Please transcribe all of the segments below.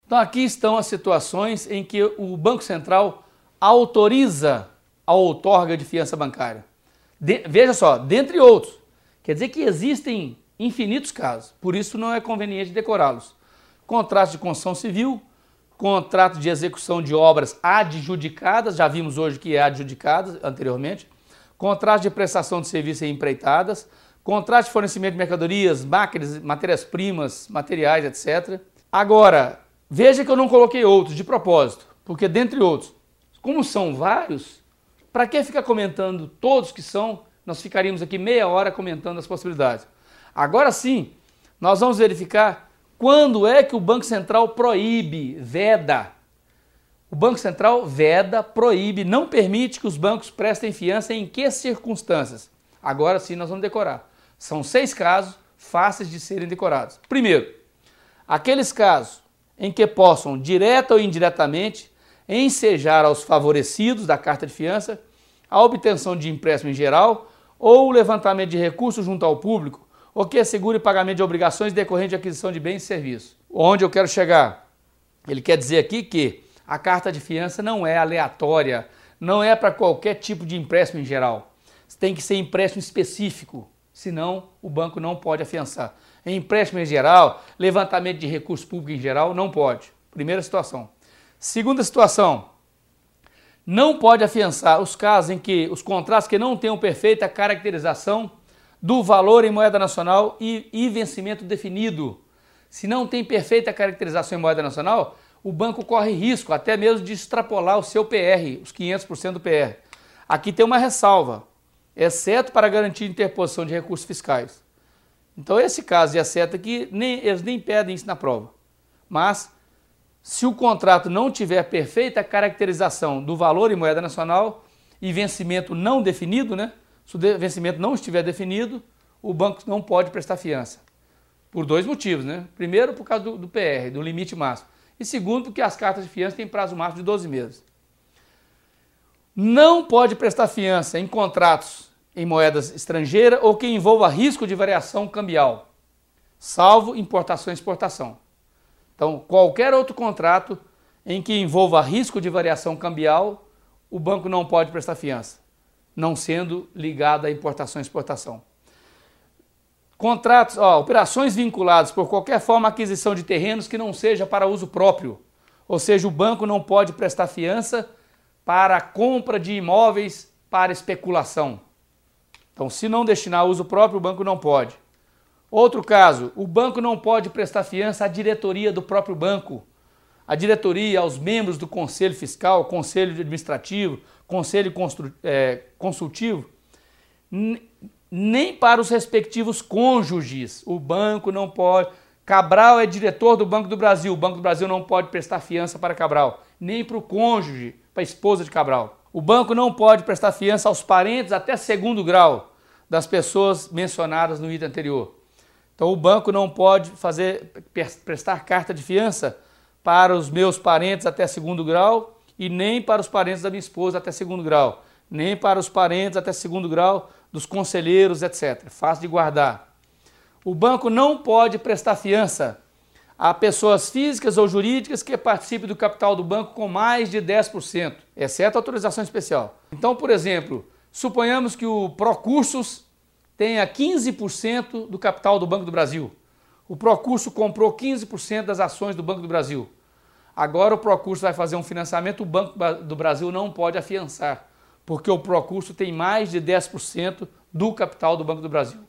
Então aqui estão as situações em que o Banco Central autoriza a outorga de fiança bancária. Veja só, dentre outros, quer dizer que existem infinitos casos, por isso não é conveniente decorá-los. Contratos de construção civil, contrato de execução de obras adjudicadas, já vimos hoje que é adjudicadas anteriormente, contrato de prestação de serviços e empreitadas, contrato de fornecimento de mercadorias, máquinas, matérias-primas, materiais, etc. Agora, veja que eu não coloquei outros de propósito, porque dentre outros, como são vários, para que ficar comentando todos que são, nós ficaríamos aqui meia hora comentando as possibilidades. Agora sim, nós vamos verificar quando é que o Banco Central proíbe, veda. O Banco Central veda, proíbe, não permite que os bancos prestem fiança em que circunstâncias? Agora sim nós vamos decorar. São 6 casos fáceis de serem decorados. Primeiro, aqueles casos em que possam, direta ou indiretamente, ensejar aos favorecidos da carta de fiança a obtenção de empréstimo em geral ou o levantamento de recursos junto ao público ou que assegure pagamento de obrigações decorrentes de aquisição de bens e serviços. Onde eu quero chegar? Ele quer dizer aqui que a carta de fiança não é aleatória, não é para qualquer tipo de empréstimo em geral. Tem que ser empréstimo específico, senão o banco não pode afiançar. Em empréstimo em geral, levantamento de recursos públicos em geral, não pode. Primeira situação. Segunda situação, não pode afiançar os casos em que os contratos que não tenham perfeita caracterização do valor em moeda nacional e vencimento definido. Se não tem perfeita caracterização em moeda nacional, o banco corre risco até mesmo de extrapolar o seu PR, os 500% do PR. Aqui tem uma ressalva, exceto para garantir interposição de recursos fiscais. Então esse caso de exceto aqui, eles nem pedem isso na prova. Mas se o contrato não tiver perfeita caracterização do valor em moeda nacional e vencimento não definido, né? Se o vencimento não estiver definido, o banco não pode prestar fiança. Por 2 motivos, né? Primeiro, por causa do PR, do limite máximo. E segundo, porque as cartas de fiança têm prazo máximo de 12 meses. Não pode prestar fiança em contratos em moedas estrangeiras ou que envolva risco de variação cambial, salvo importação e exportação. Então, qualquer outro contrato em que envolva risco de variação cambial, o banco não pode prestar fiança, não sendo ligado à importação e exportação. Contratos, operações vinculadas por qualquer forma à aquisição de terrenos que não seja para uso próprio, ou seja, o banco não pode prestar fiança para a compra de imóveis para especulação. Então, se não destinar a uso próprio, o banco não pode. Outro caso, o banco não pode prestar fiança à diretoria do próprio banco, à diretoria, aos membros do conselho fiscal, conselho administrativo, conselho consultivo, nem para os respectivos cônjuges. O banco não pode. Cabral é diretor do Banco do Brasil, o Banco do Brasil não pode prestar fiança para Cabral, nem para o cônjuge, para a esposa de Cabral. O banco não pode prestar fiança aos parentes até 2º grau das pessoas mencionadas no item anterior. Então o banco não pode prestar carta de fiança para os meus parentes até 2º grau e nem para os parentes da minha esposa até 2º grau, nem para os parentes até 2º grau dos conselheiros, etc. Fácil de guardar. O banco não pode prestar fiança a pessoas físicas ou jurídicas que participem do capital do banco com mais de 10%, exceto autorização especial. Então, por exemplo, suponhamos que o Procursos tenha 15% do capital do Banco do Brasil. O Procurso comprou 15% das ações do Banco do Brasil. Agora o Procurso vai fazer um financiamento, o Banco do Brasil não pode afiançar, porque o Procurso tem mais de 10% do capital do Banco do Brasil.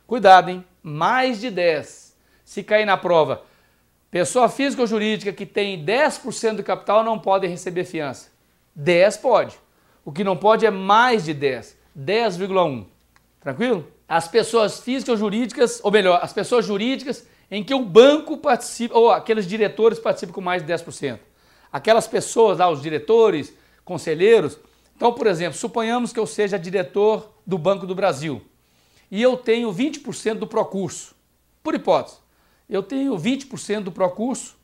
Cuidado, hein? Mais de 10%. Se cair na prova, pessoa física ou jurídica que tem 10% do capital não pode receber fiança. 10 pode. O que não pode é mais de 10, 10,1. Tranquilo? As pessoas físicas ou jurídicas, ou melhor, as pessoas jurídicas em que o banco participa, ou aqueles diretores participam com mais de 10%. Aquelas pessoas lá, os diretores, conselheiros. Então, por exemplo, suponhamos que eu seja diretor do Banco do Brasil e eu tenho 20% do Procurso. Por hipótese, eu tenho 20% do Procurso,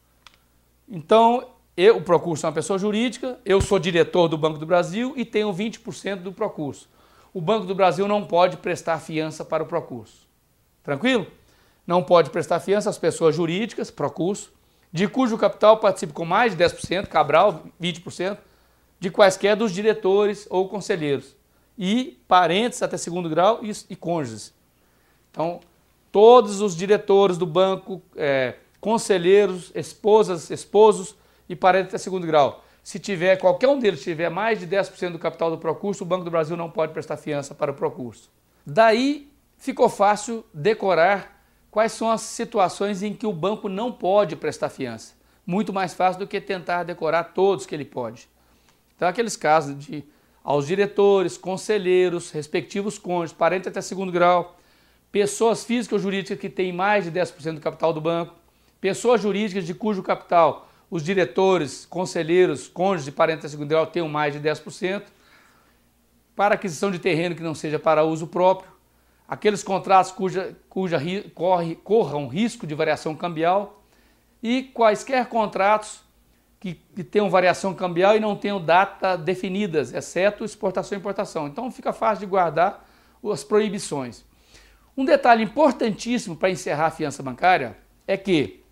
então o Procurso é uma pessoa jurídica, eu sou diretor do Banco do Brasil e tenho 20% do Procurso. O Banco do Brasil não pode prestar fiança para o Procurso. Tranquilo? Não pode prestar fiança às pessoas jurídicas, Procurso, de cujo capital participe com mais de 10%, Cabral 20%, de quaisquer dos diretores ou conselheiros, e parentes até segundo grau e cônjuges. Então, todos os diretores do banco, conselheiros, esposas, esposos e parentes até segundo grau. Se tiver, qualquer um deles tiver mais de 10% do capital do Procurso, o Banco do Brasil não pode prestar fiança para o Procurso. Daí ficou fácil decorar quais são as situações em que o banco não pode prestar fiança. Muito mais fácil do que tentar decorar todos que ele pode. Então, aqueles casos de aos diretores, conselheiros, respectivos cônjuges, parentes até segundo grau, pessoas físicas ou jurídicas que têm mais de 10% do capital do banco, pessoas jurídicas de cujo capital os diretores, conselheiros, cônjuges e parentes até segundo grau tenham mais de 10%, para aquisição de terreno que não seja para uso próprio, aqueles contratos corram risco de variação cambial e quaisquer contratos que tenham variação cambial e não tenham data definidas, exceto exportação e importação. Então fica fácil de guardar as proibições. Um detalhe importantíssimo para encerrar a fiança bancária é que,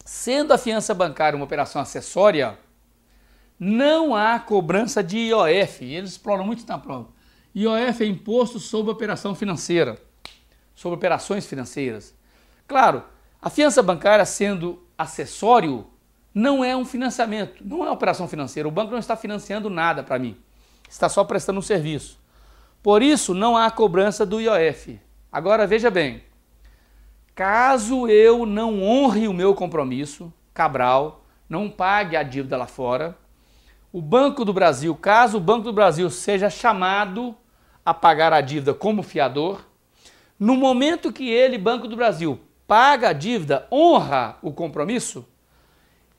sendo a fiança bancária uma operação acessória, não há cobrança de IOF. Eles exploram muito na prova. IOF é Imposto sobre Operação Financeira, sobre operações financeiras. Claro, a fiança bancária sendo acessório, não é um financiamento, não é uma operação financeira. O banco não está financiando nada para mim, está só prestando um serviço. Por isso, não há cobrança do IOF. Agora, veja bem, caso eu não honre o meu compromisso, Cabral, não pague a dívida lá fora, o Banco do Brasil, caso o Banco do Brasil seja chamado a pagar a dívida como fiador, no momento que ele, Banco do Brasil, paga a dívida, honra o compromisso,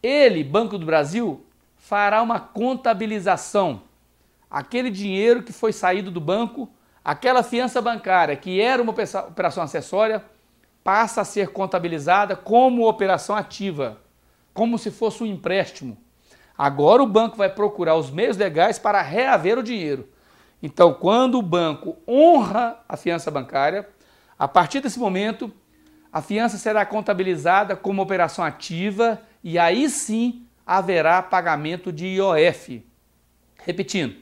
ele, Banco do Brasil, fará uma contabilização. Aquele dinheiro que foi saído do banco, aquela fiança bancária que era uma operação acessória, passa a ser contabilizada como operação ativa, como se fosse um empréstimo. Agora o banco vai procurar os meios legais para reaver o dinheiro. Então, quando o banco honra a fiança bancária, a partir desse momento, a fiança será contabilizada como operação ativa e aí sim haverá pagamento de IOF. Repetindo,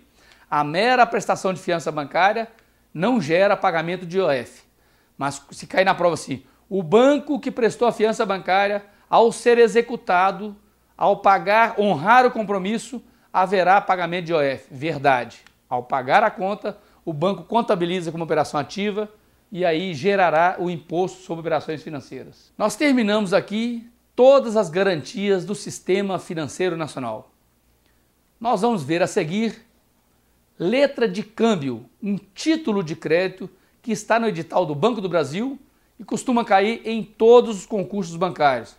a mera prestação de fiança bancária não gera pagamento de IOF. Mas se cair na prova assim, o banco que prestou a fiança bancária, ao ser executado, ao pagar, honrar o compromisso, haverá pagamento de IOF. Verdade. Ao pagar a conta, o banco contabiliza como operação ativa e aí gerará o imposto sobre operações financeiras. Nós terminamos aqui todas as garantias do sistema financeiro nacional. Nós vamos ver a seguir letra de câmbio, um título de crédito que está no edital do Banco do Brasil e costuma cair em todos os concursos bancários.